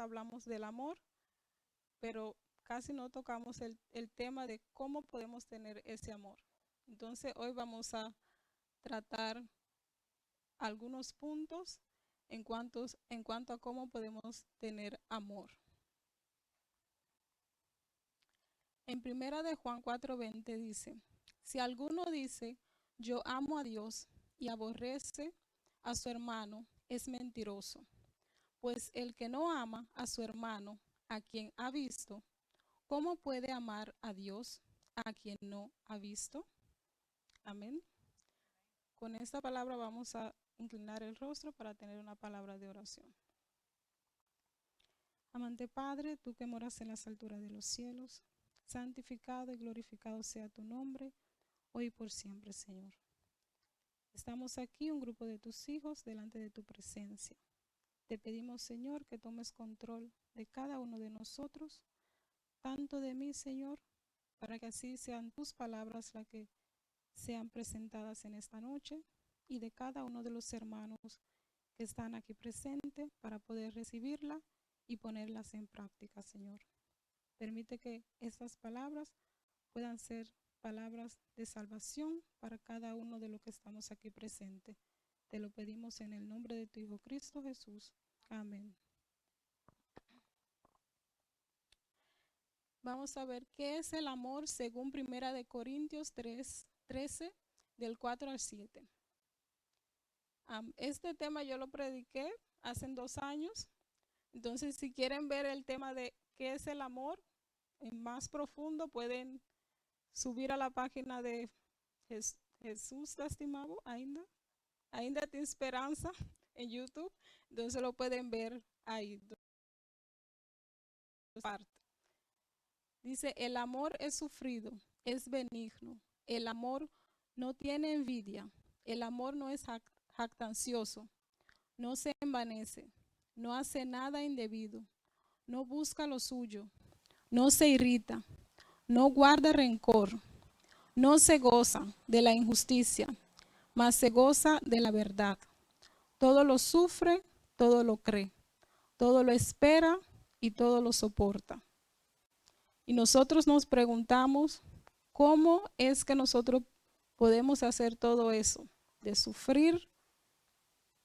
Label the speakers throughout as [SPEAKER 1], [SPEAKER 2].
[SPEAKER 1] hablamos del amor, pero casi no tocamos el tema de cómo podemos tener ese amor. Entonces hoy vamos a tratar algunos puntos en cuanto a cómo podemos tener amor. En primera de Juan 4:20 dice, si alguno dice, yo amo a Dios y aborrece a su hermano, es mentiroso. Pues el que no ama a su hermano, a quien ha visto, ¿cómo puede amar a Dios a quien no ha visto? Amén. Con esta palabra vamos a inclinar el rostro para tener una palabra de oración. Amante Padre, tú que moras en las alturas de los cielos, santificado y glorificado sea tu nombre, hoy y por siempre, Señor. Estamos aquí, un grupo de tus hijos, delante de tu presencia. Te pedimos, Señor, que tomes control de cada uno de nosotros, tanto de mí, Señor, para que así sean tus palabras las que sean presentadas en esta noche, y de cada uno de los hermanos que están aquí presentes para poder recibirla y ponerlas en práctica, Señor. Permite que estas palabras puedan ser palabras de salvación para cada uno de los que estamos aquí presentes. Te lo pedimos en el nombre de tu Hijo Cristo Jesús. Amén. Vamos a ver qué es el amor según Primera de Corintios 13, del 4 al 7. Este tema yo lo prediqué hace 2 años. Entonces, si quieren ver el tema de qué es el amor en más profundo, pueden subir a la página de Jesús te estimado, ainda tem esperanza en YouTube. Entonces lo pueden ver ahí. Dice, el amor es sufrido, es benigno. El amor no tiene envidia. El amor no es jactancioso. No se envanece. No hace nada indebido. No busca lo suyo. No se irrita. No guarda rencor. No se goza de la injusticia, mas se goza de la verdad. Todo lo sufre, todo lo cree, todo lo espera y todo lo soporta. Y nosotros nos preguntamos, ¿cómo es que nosotros podemos hacer todo eso? De sufrir,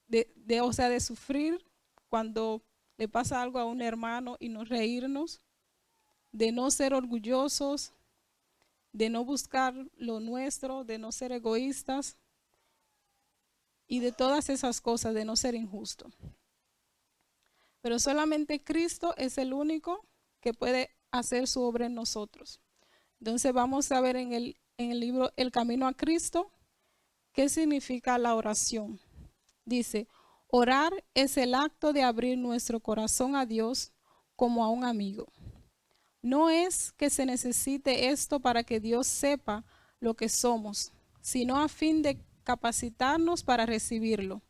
[SPEAKER 1] de sufrir cuando le pasa algo a un hermano y no reírnos, de no ser orgullosos, de no buscar lo nuestro, de no ser egoístas y de todas esas cosas, de no ser injusto. Pero solamente Cristo es el único que puede hacer su obra en nosotros. Entonces vamos a ver en el libro El Camino a Cristo qué significa la oración. Dice, orar es el acto de abrir nuestro corazón a Dios como a un amigo. No es que se necesite esto para que Dios sepa lo que somos, sino a fin de capacitarnos para recibirlo.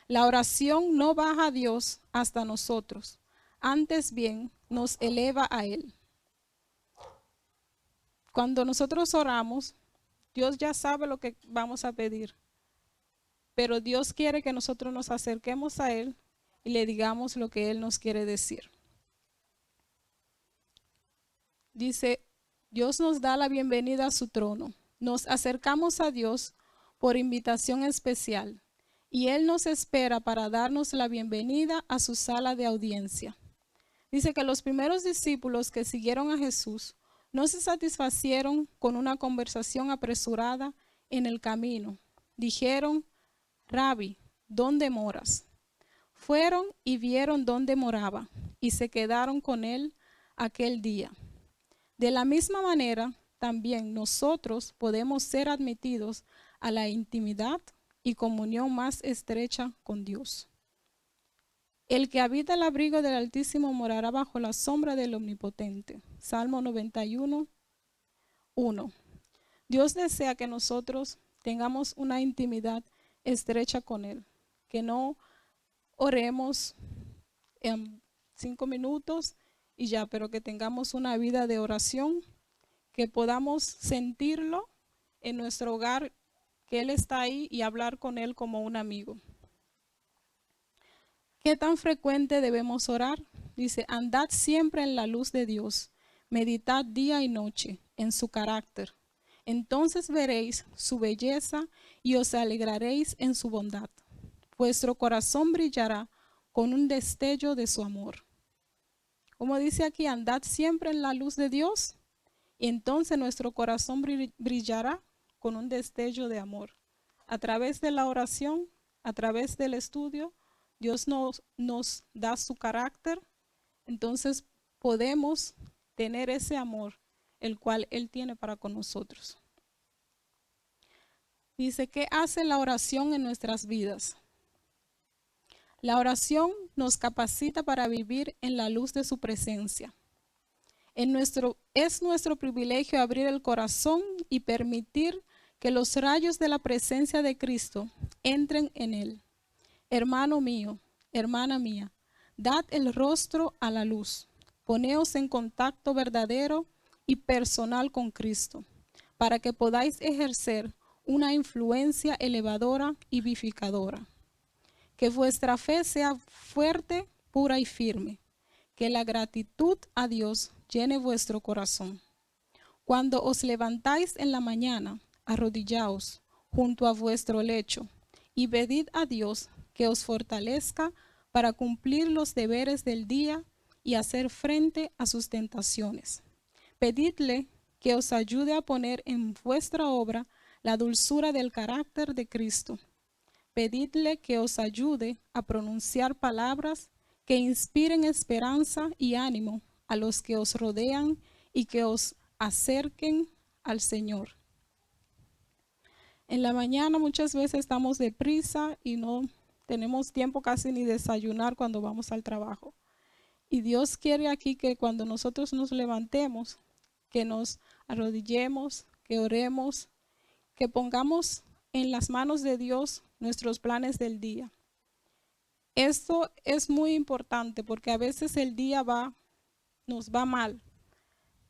[SPEAKER 1] La oración no baja a Dios hasta nosotros, antes bien nos eleva a Él. Cuando nosotros oramos, Dios ya sabe lo que vamos a pedir, pero Dios quiere que nosotros nos acerquemos a Él y le digamos lo que Él nos quiere decir. Dice, Dios nos da la bienvenida a su trono. Nos acercamos a Dios por invitación especial y Él nos espera para darnos la bienvenida a su sala de audiencia. Dice que los primeros discípulos que siguieron a Jesús no se satisfacieron con una conversación apresurada en el camino. Dijeron, Rabí, ¿dónde moras? Fueron y vieron dónde moraba y se quedaron con él aquel día. De la misma manera, también nosotros podemos ser admitidos a la intimidad y comunión más estrecha con Dios. El que habita el abrigo del Altísimo morará bajo la sombra del Omnipotente. Salmo 91, 1. Dios desea que nosotros tengamos una intimidad estrecha con Él, que no oremos en 5 minutos y ya, pero que tengamos una vida de oración, que podamos sentirlo en nuestro hogar, que Él está ahí y hablar con Él como un amigo. ¿Qué tan frecuente debemos orar? dice, andad siempre en la luz de Dios, meditad día y noche en su carácter. Entonces veréis su belleza y os alegraréis en su bondad. Vuestro corazón brillará con un destello de su amor. Como dice aquí, andad siempre en la luz de Dios y entonces nuestro corazón brillará con un destello de amor. A través de la oración, a través del estudio, Dios nos da su carácter, entonces podemos tener ese amor, el cual Él tiene para con nosotros. Dice, ¿qué hace la oración en nuestras vidas? La oración nos capacita para vivir en la luz de su presencia. Es nuestro privilegio abrir el corazón y permitir que los rayos de la presencia de Cristo entren en él. Hermano mío, hermana mía, dad el rostro a la luz. Poneos en contacto verdadero y personal con Cristo, para que podáis ejercer una influencia elevadora y vivificadora. Que vuestra fe sea fuerte, pura y firme. Que la gratitud a Dios llene vuestro corazón. Cuando os levantáis en la mañana, arrodillaos junto a vuestro lecho y pedid a Dios que os fortalezca para cumplir los deberes del día y hacer frente a sus tentaciones. Pedidle que os ayude a poner en vuestra obra la dulzura del carácter de Cristo. Pedidle que os ayude a pronunciar palabras que inspiren esperanza y ánimo a los que os rodean y que os acerquen al Señor. En la mañana muchas veces estamos deprisa y no tenemos tiempo casi ni desayunar cuando vamos al trabajo. Y Dios quiere aquí que cuando nosotros nos levantemos, que nos arrodillemos, que oremos, que pongamos en las manos de Dios nuestros planes del día. Esto es muy importante porque a veces el día nos va mal,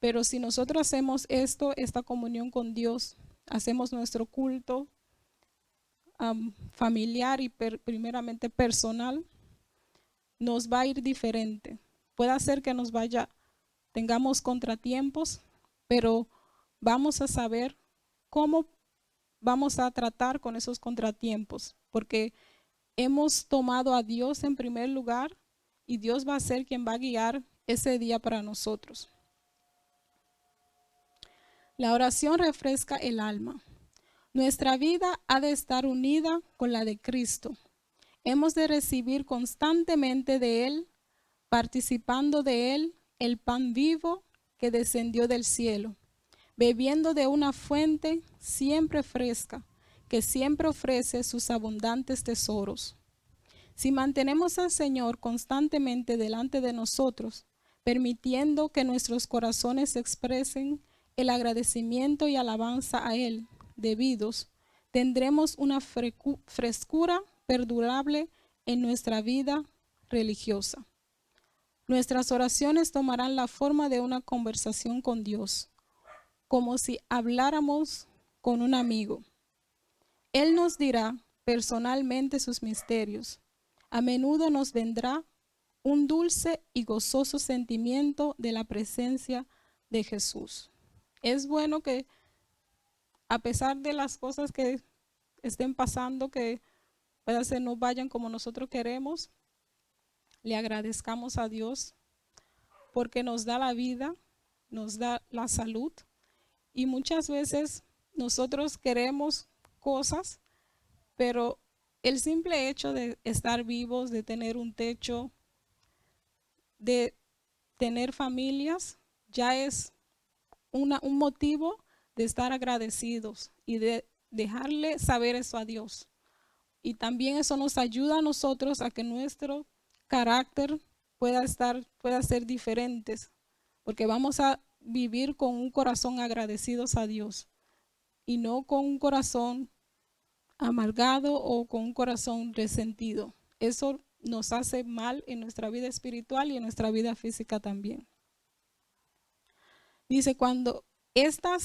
[SPEAKER 1] pero si nosotros hacemos esta comunión con Dios, hacemos nuestro culto familiar y primeramente personal, nos va a ir diferente. Puede ser que tengamos contratiempos, pero vamos a saber cómo vamos a tratar con esos contratiempos, porque hemos tomado a Dios en primer lugar y Dios va a ser quien va a guiar ese día para nosotros. La oración refresca el alma. Nuestra vida ha de estar unida con la de Cristo. Hemos de recibir constantemente de Él, participando de Él, el pan vivo que descendió del cielo, bebiendo de una fuente siempre fresca, que siempre ofrece sus abundantes tesoros. Si mantenemos al Señor constantemente delante de nosotros, permitiendo que nuestros corazones expresen el agradecimiento y alabanza a Él debidos, tendremos una frescura perdurable en nuestra vida religiosa. Nuestras oraciones tomarán la forma de una conversación con Dios, como si habláramos con un amigo. Él nos dirá personalmente sus misterios. A menudo nos vendrá un dulce y gozoso sentimiento de la presencia de Jesús. Es bueno que a pesar de las cosas que estén pasando, que puede ser no vayan como nosotros queremos, le agradezcamos a Dios porque nos da la vida, nos da la salud y muchas veces nosotros queremos cosas, pero el simple hecho de estar vivos, de tener un techo, de tener familias, ya es un motivo de estar agradecidos y de dejarle saber eso a Dios. Y también eso nos ayuda a nosotros a que nuestro carácter pueda ser diferentes, porque vamos a vivir con un corazón agradecidos a Dios y no con un corazón amargado o con un corazón resentido. Eso nos hace mal en nuestra vida espiritual y en nuestra vida física también. Dice, cuando esta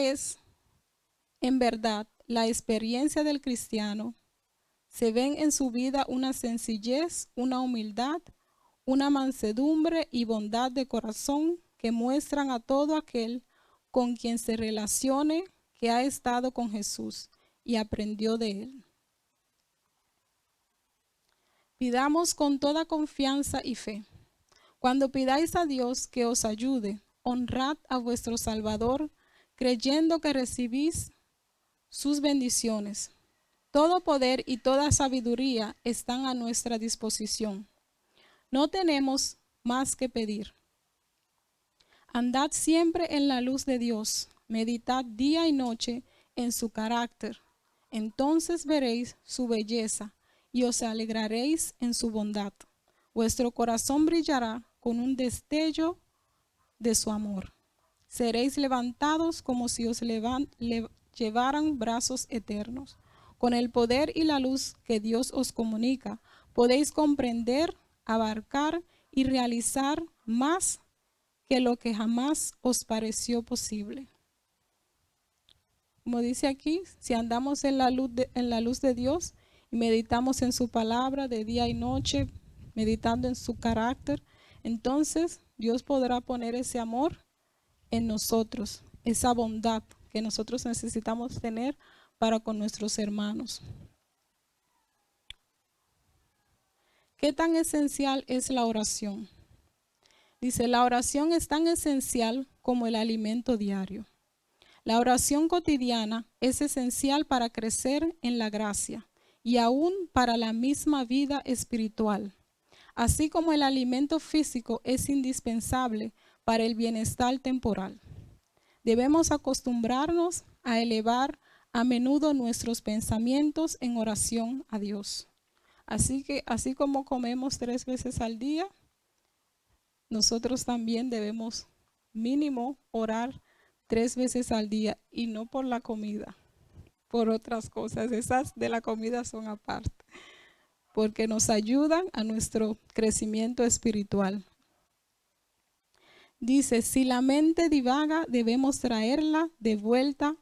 [SPEAKER 1] es en verdad la experiencia del cristiano, se ven en su vida una sencillez, una humildad, una mansedumbre y bondad de corazón que muestran a todo aquel con quien se relacione que ha estado con Jesús y aprendió de él. Pidamos con toda confianza y fe. Cuando pidáis a Dios que os ayude, honrad a vuestro Salvador, creyendo que recibís sus bendiciones. Todo poder y toda sabiduría están a nuestra disposición. No tenemos más que pedir. Andad siempre en la luz de Dios, meditad día y noche en su carácter. Entonces veréis su belleza y os alegraréis en su bondad. Vuestro corazón brillará con un destello de su amor. Seréis levantados como si os llevaran brazos eternos. Con el poder y la luz que Dios os comunica, podéis comprender, abarcar y realizar más que lo que jamás os pareció posible. Como dice aquí, si andamos en la luz de Dios y meditamos en su palabra de día y noche, meditando en su carácter, entonces Dios podrá poner ese amor en nosotros, esa bondad que nosotros necesitamos tener para con nuestros hermanos. ¿Qué tan esencial es la oración? Dice, la oración es tan esencial como el alimento diario. La oración cotidiana es esencial para crecer en la gracia y aún para la misma vida espiritual, así como el alimento físico es indispensable para el bienestar temporal. Debemos acostumbrarnos a elevar a menudo nuestros pensamientos en oración a Dios. Así que, así como comemos 3 veces al día, nosotros también debemos mínimo orar 3 veces al día, y no por la comida, por otras cosas. Esas de la comida son aparte, porque nos ayudan a nuestro crecimiento espiritual. Dice, si la mente divaga, debemos traerla de vuelta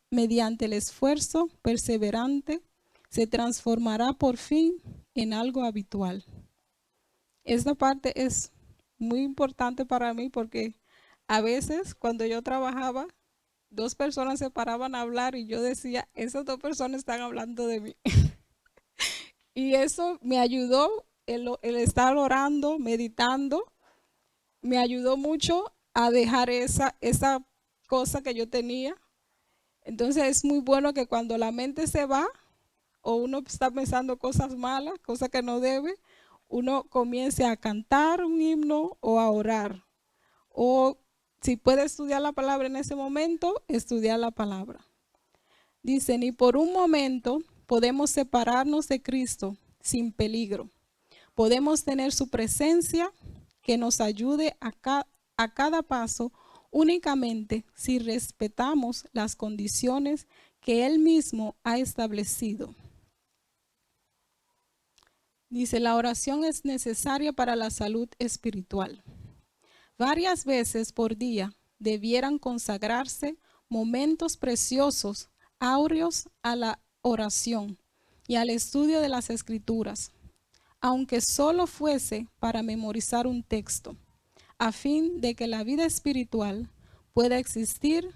[SPEAKER 1] mediante el esfuerzo perseverante, se transformará por fin en algo habitual. Esta parte es muy importante para mí porque a veces cuando yo trabajaba, 2 personas se paraban a hablar y yo decía, esas 2 personas están hablando de mí. Y eso me ayudó, el estar orando, meditando, me ayudó mucho a dejar esa cosa que yo tenía. Entonces es muy bueno que cuando la mente se va o uno está pensando cosas malas, cosas que no debe, uno comience a cantar un himno o a orar. O si puede estudiar la palabra en ese momento, estudiar la palabra. Dice, ni por un momento podemos separarnos de Cristo sin peligro. Podemos tener su presencia que nos ayude a cada paso únicamente si respetamos las condiciones que Él mismo ha establecido. Dice, la oración es necesaria para la salud espiritual. Varias veces por día debieran consagrarse momentos preciosos, áureos a la oración y al estudio de las Escrituras, aunque solo fuese para memorizar un texto, a fin de que la vida espiritual pueda existir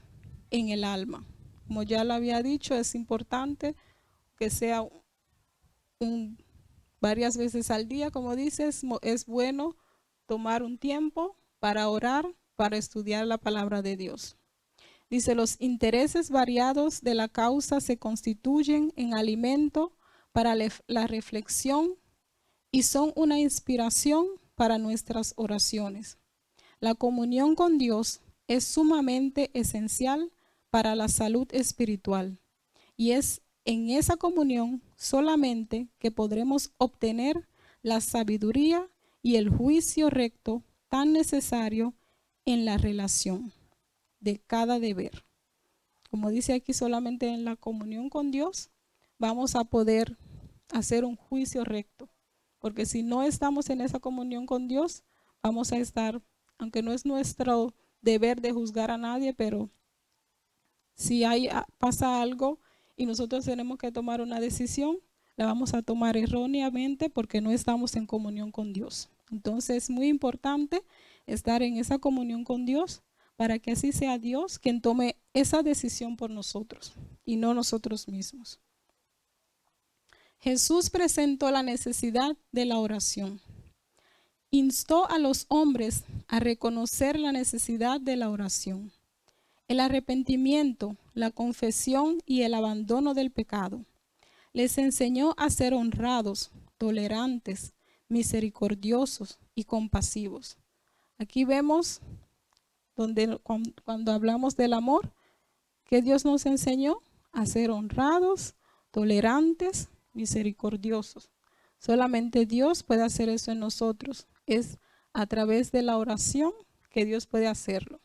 [SPEAKER 1] en el alma. Como ya lo había dicho, es importante que sea varias veces al día, como dices, es bueno tomar un tiempo para orar, para estudiar la palabra de Dios. Dice, los intereses variados de la causa se constituyen en alimento para la reflexión y son una inspiración para nuestras oraciones. La comunión con Dios es sumamente esencial para la salud espiritual y es en esa comunión solamente que podremos obtener la sabiduría y el juicio recto tan necesario en la relación de cada deber. Como dice aquí, solamente en la comunión con Dios vamos a poder hacer un juicio recto. Porque si no estamos en esa comunión con Dios, vamos a estar, aunque no es nuestro deber de juzgar a nadie, pero si pasa algo y nosotros tenemos que tomar una decisión, la vamos a tomar erróneamente porque no estamos en comunión con Dios. Entonces es muy importante estar en esa comunión con Dios para que así sea Dios quien tome esa decisión por nosotros y no nosotros mismos. Jesús presentó la necesidad de la oración. Instó a los hombres a reconocer la necesidad de la oración, el arrepentimiento, la confesión y el abandono del pecado. Les enseñó a ser honrados, tolerantes, misericordiosos y compasivos. Aquí vemos cuando hablamos del amor, que Dios nos enseñó a ser honrados, tolerantes, misericordiosos. Solamente Dios puede hacer eso en nosotros. Es a través de la oración que Dios puede hacerlo.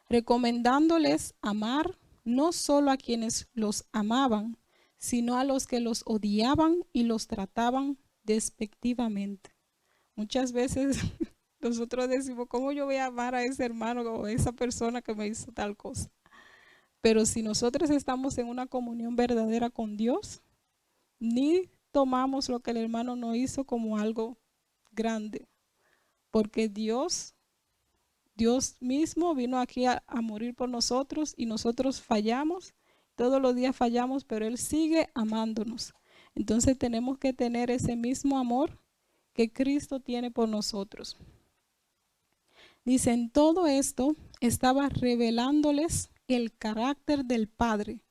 [SPEAKER 1] Recomendándoles amar no solo a quienes los amaban, sino a los que los odiaban y los trataban despectivamente. Muchas veces nosotros decimos, ¿cómo yo voy a amar a ese hermano o a esa persona que me hizo tal cosa? Pero si nosotros estamos en una comunión verdadera con Dios, ni tomamos lo que el hermano nos hizo como algo grande, porque Dios mismo vino aquí a morir por nosotros y nosotros fallamos, todos los días fallamos, pero Él sigue amándonos. Entonces tenemos que tener ese mismo amor que Cristo tiene por nosotros. Dice, en todo esto estaba revelándoles el carácter del Padre,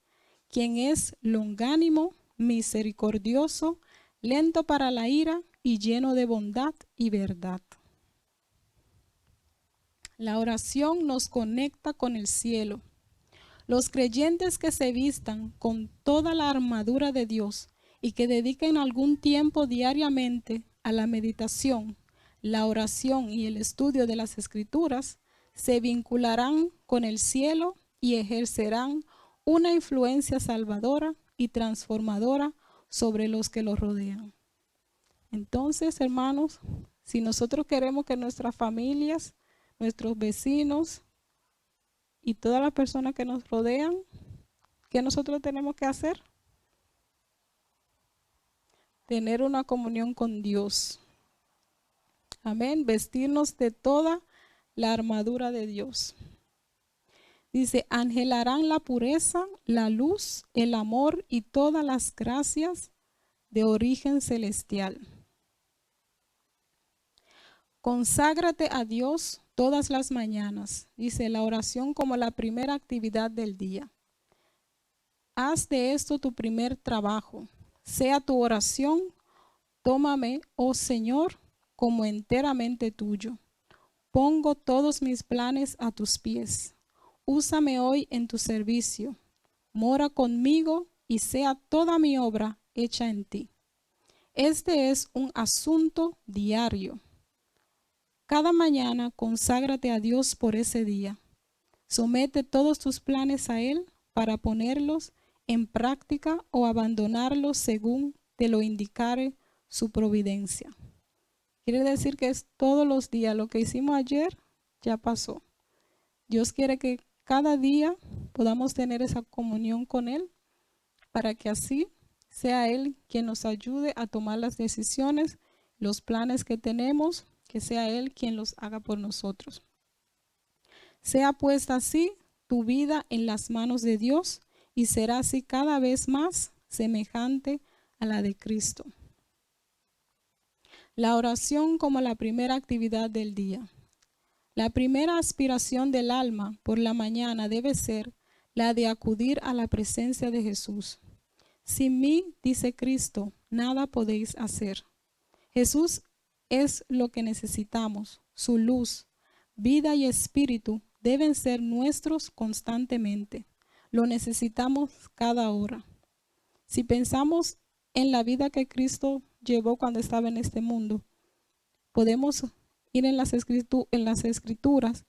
[SPEAKER 1] quien es longánimo, misericordioso, lento para la ira y lleno de bondad y verdad. La oración nos conecta con el cielo. Los creyentes que se vistan con toda la armadura de Dios y que dediquen algún tiempo diariamente a la meditación, la oración y el estudio de las Escrituras, se vincularán con el cielo y ejercerán una influencia salvadora y transformadora sobre los que los rodean. Entonces, hermanos, si nosotros queremos que nuestras familias, nuestros vecinos y todas las personas que nos rodean, ¿qué nosotros tenemos que hacer? Tener una comunión con Dios. Amén. Vestirnos de toda la armadura de Dios. Dice, anhelarán la pureza, la luz, el amor y todas las gracias de origen celestial. Conságrate a Dios todas las mañanas. Dice, la oración como la primera actividad del día. Haz de esto tu primer trabajo. Sea tu oración, tómame, oh Señor, como enteramente tuyo. Pongo todos mis planes a tus pies. Úsame hoy en tu servicio. Mora conmigo y sea toda mi obra hecha en ti. Este es un asunto diario. Cada mañana conságrate a Dios por ese día. Somete todos tus planes a Él para ponerlos en práctica o abandonarlos según te lo indicare su providencia. Quiere decir que es todos los días. Lo que hicimos ayer ya pasó. Dios quiere que cada día podamos tener esa comunión con Él para que así sea Él quien nos ayude a tomar las decisiones, los planes que tenemos, que sea Él quien los haga por nosotros. Sea puesta así tu vida en las manos de Dios y será así cada vez más semejante a la de Cristo. La oración como la primera actividad del día. La primera aspiración del alma por la mañana debe ser la de acudir a la presencia de Jesús. Sin mí, dice Cristo, nada podéis hacer. Jesús es lo que necesitamos. Su luz, vida y espíritu deben ser nuestros constantemente. Lo necesitamos cada hora. Si pensamos en la vida que Cristo llevó cuando estaba en este mundo, podemos ir en las escrituras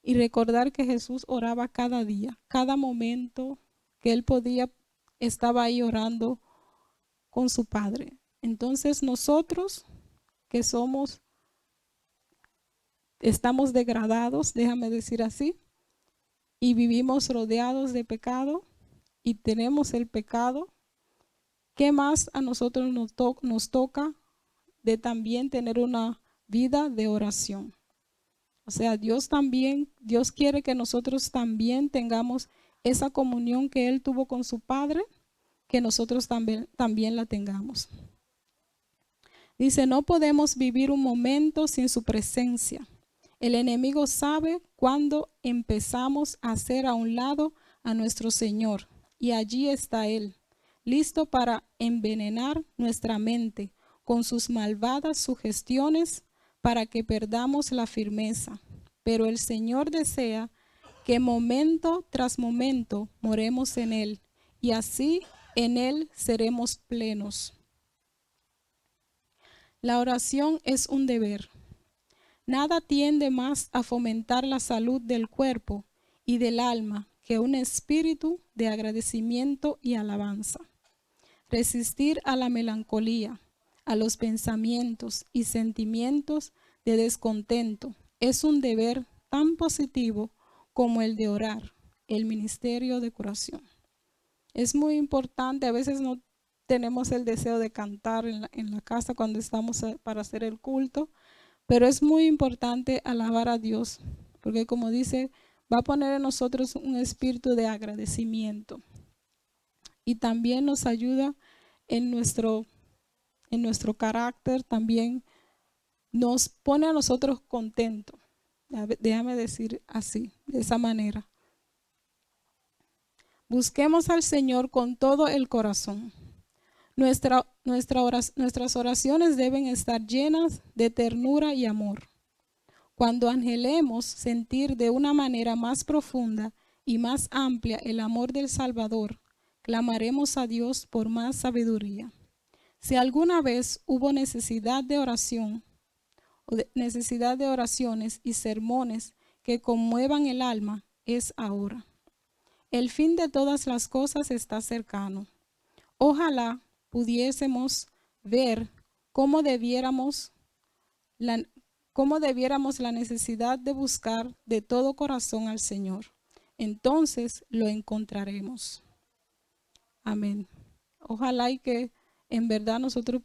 [SPEAKER 1] y recordar que Jesús oraba cada día, cada momento que Él podía, estaba ahí orando con su Padre. Entonces nosotros que estamos degradados, déjame decir así, y vivimos rodeados de pecado y tenemos el pecado, ¿qué más a nosotros nos toca de también tener una vida de oración. O sea, Dios quiere que nosotros también tengamos esa comunión que Él tuvo con su Padre, que nosotros también la tengamos. Dice, no podemos vivir un momento sin su presencia. El enemigo sabe cuándo empezamos a hacer a un lado a nuestro Señor, y allí está Él, listo para envenenar nuestra mente con sus malvadas sugestiones para que perdamos la firmeza. Pero el Señor desea que momento tras momento moremos en Él, y así en Él seremos plenos. La oración es un deber. Nada tiende más a fomentar la salud del cuerpo y del alma que un espíritu de agradecimiento y alabanza. Resistir a la melancolía, a los pensamientos y sentimientos de descontento es un deber tan positivo como el de orar, el ministerio de curación. Es muy importante, a veces no tenemos el deseo de cantar en la casa cuando estamos para hacer el culto, pero es muy importante alabar a Dios, porque como dice, va a poner en nosotros un espíritu de agradecimiento y también nos ayuda en nuestro carácter, también nos pone a nosotros contentos. Déjame decir así, de esa manera. Busquemos al Señor con todo el corazón. Nuestras oraciones deben estar llenas de ternura y amor. Cuando anhelemos sentir de una manera más profunda y más amplia el amor del Salvador, clamaremos a Dios por más sabiduría. Si alguna vez hubo necesidad de oración, necesidad de oraciones y sermones que conmuevan el alma, es ahora. El fin de todas las cosas está cercano. Ojalá pudiésemos ver cómo debiéramos la necesidad de buscar de todo corazón al Señor. Entonces lo encontraremos. Amén. Ojalá y que en verdad nosotros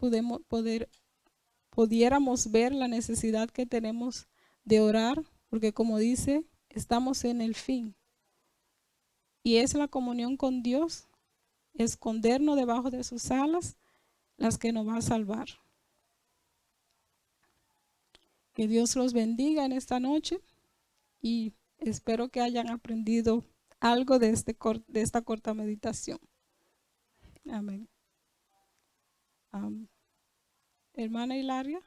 [SPEAKER 1] pudiéramos ver la necesidad que tenemos de orar, porque como dice, estamos en el fin. Y es la comunión con Dios, escondernos debajo de sus alas, las que nos va a salvar. Que Dios los bendiga en esta noche y espero que hayan aprendido algo de esta corta meditación. Amén. Hermana Hilaria.